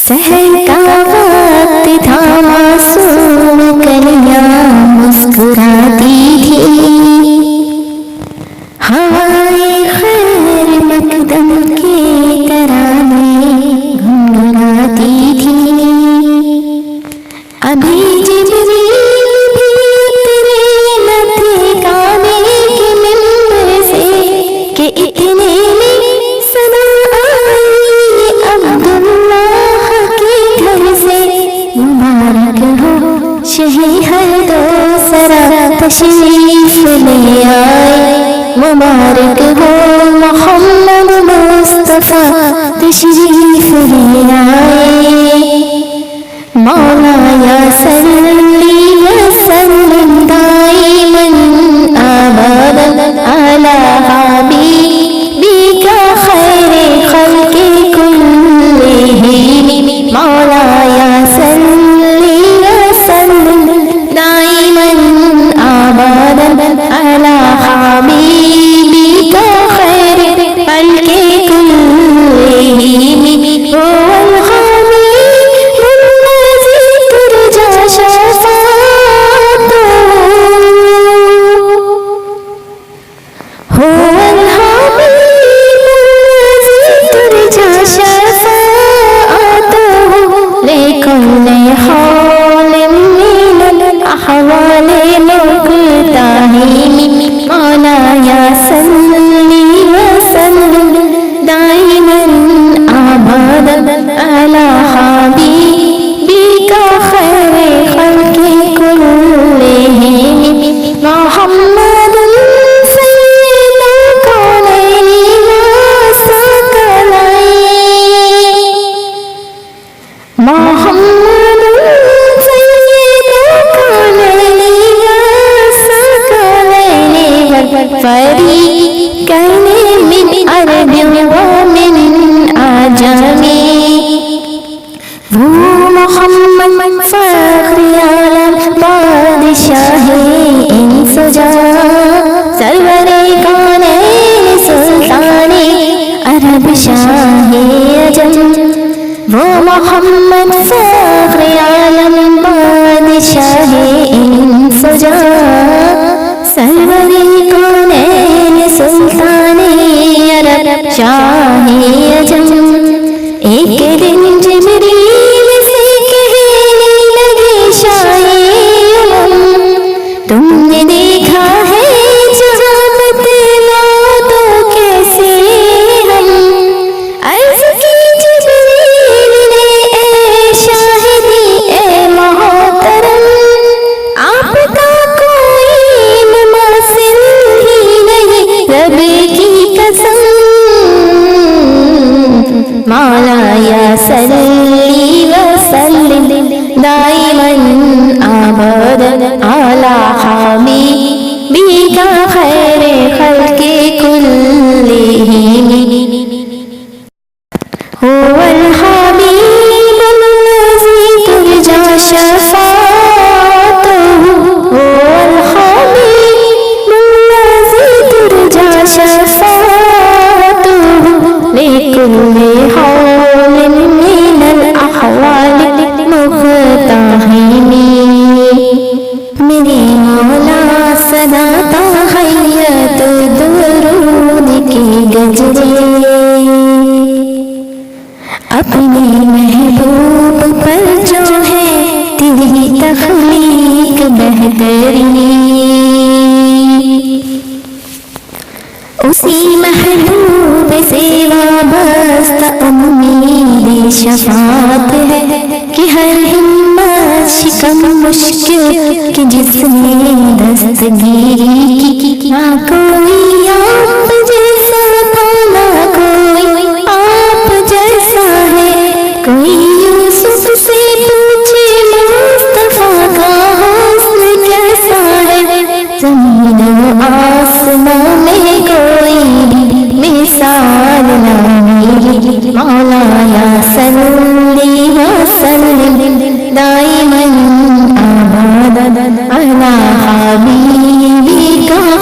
سحر کا وقت تھا، معصوم کلیاں مسکراتی تھی، ہوائے خیر مقدم کے ترانے گنگناتی تھی۔ ابھی جبریل بھی اترے نہ تھے کعبے کے منبر سے کہ اتنے میں صدا آئی عبداللہ کے گھر سے، مبارک ہو شہی ہر دو سرا تشریف لے آئے، مبارک ہو محمد مصطفیٰ تشریف لے آئے۔ مولا یا صلی وسلم دائما ابدا علی حبیبک خیر خلق کلہم، مولا یا صلی وسلم دائما ابدا علی حبیبک خیر خلق کلہم،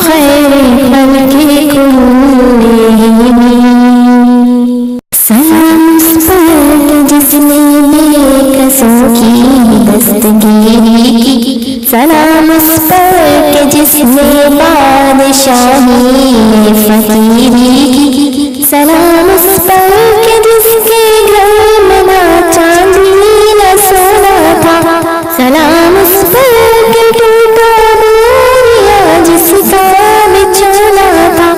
خیر خلق شاہی فقیری کی، سلام اس پر کہ جس کے گھر میں نہ چاندی نہ سونا تھا، سلام اس پر کہ ٹوٹا بوریا جس کا بچھونا تھا،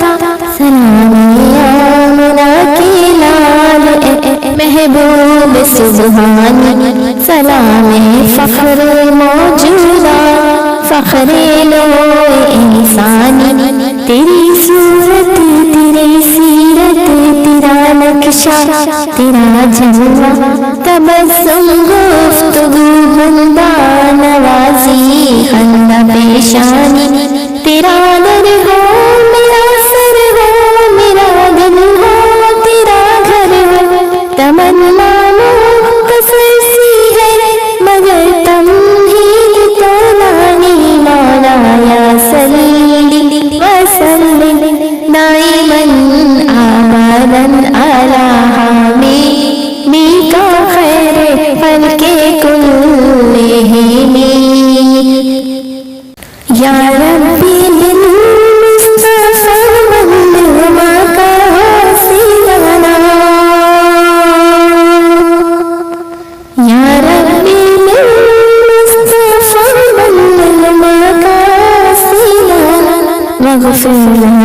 سلام آمنہ کے لال محبوب سبحانی، سلام فخر موجودہ فخر نوع انسانی، تیری صورت تیری سیرت تیرا نقشہ تیرا جلوہ، تبسم گفتگو بندہ نوازی خندہ پیشانی، تیرا در ہو میرا سر ہو میرا دل ہو تیرا گھر ہو، تمنا مختصر سی ہے مگر تم ہی تو لانی، مولا یا صلی وسلم دائما آبادا علی حبیبک خیر خلق کلہم، یا ربی بالمصطفی بلغ مقاصدنا، یا ربی بالمصطفی بلغ مقاصدنا واغفر لنا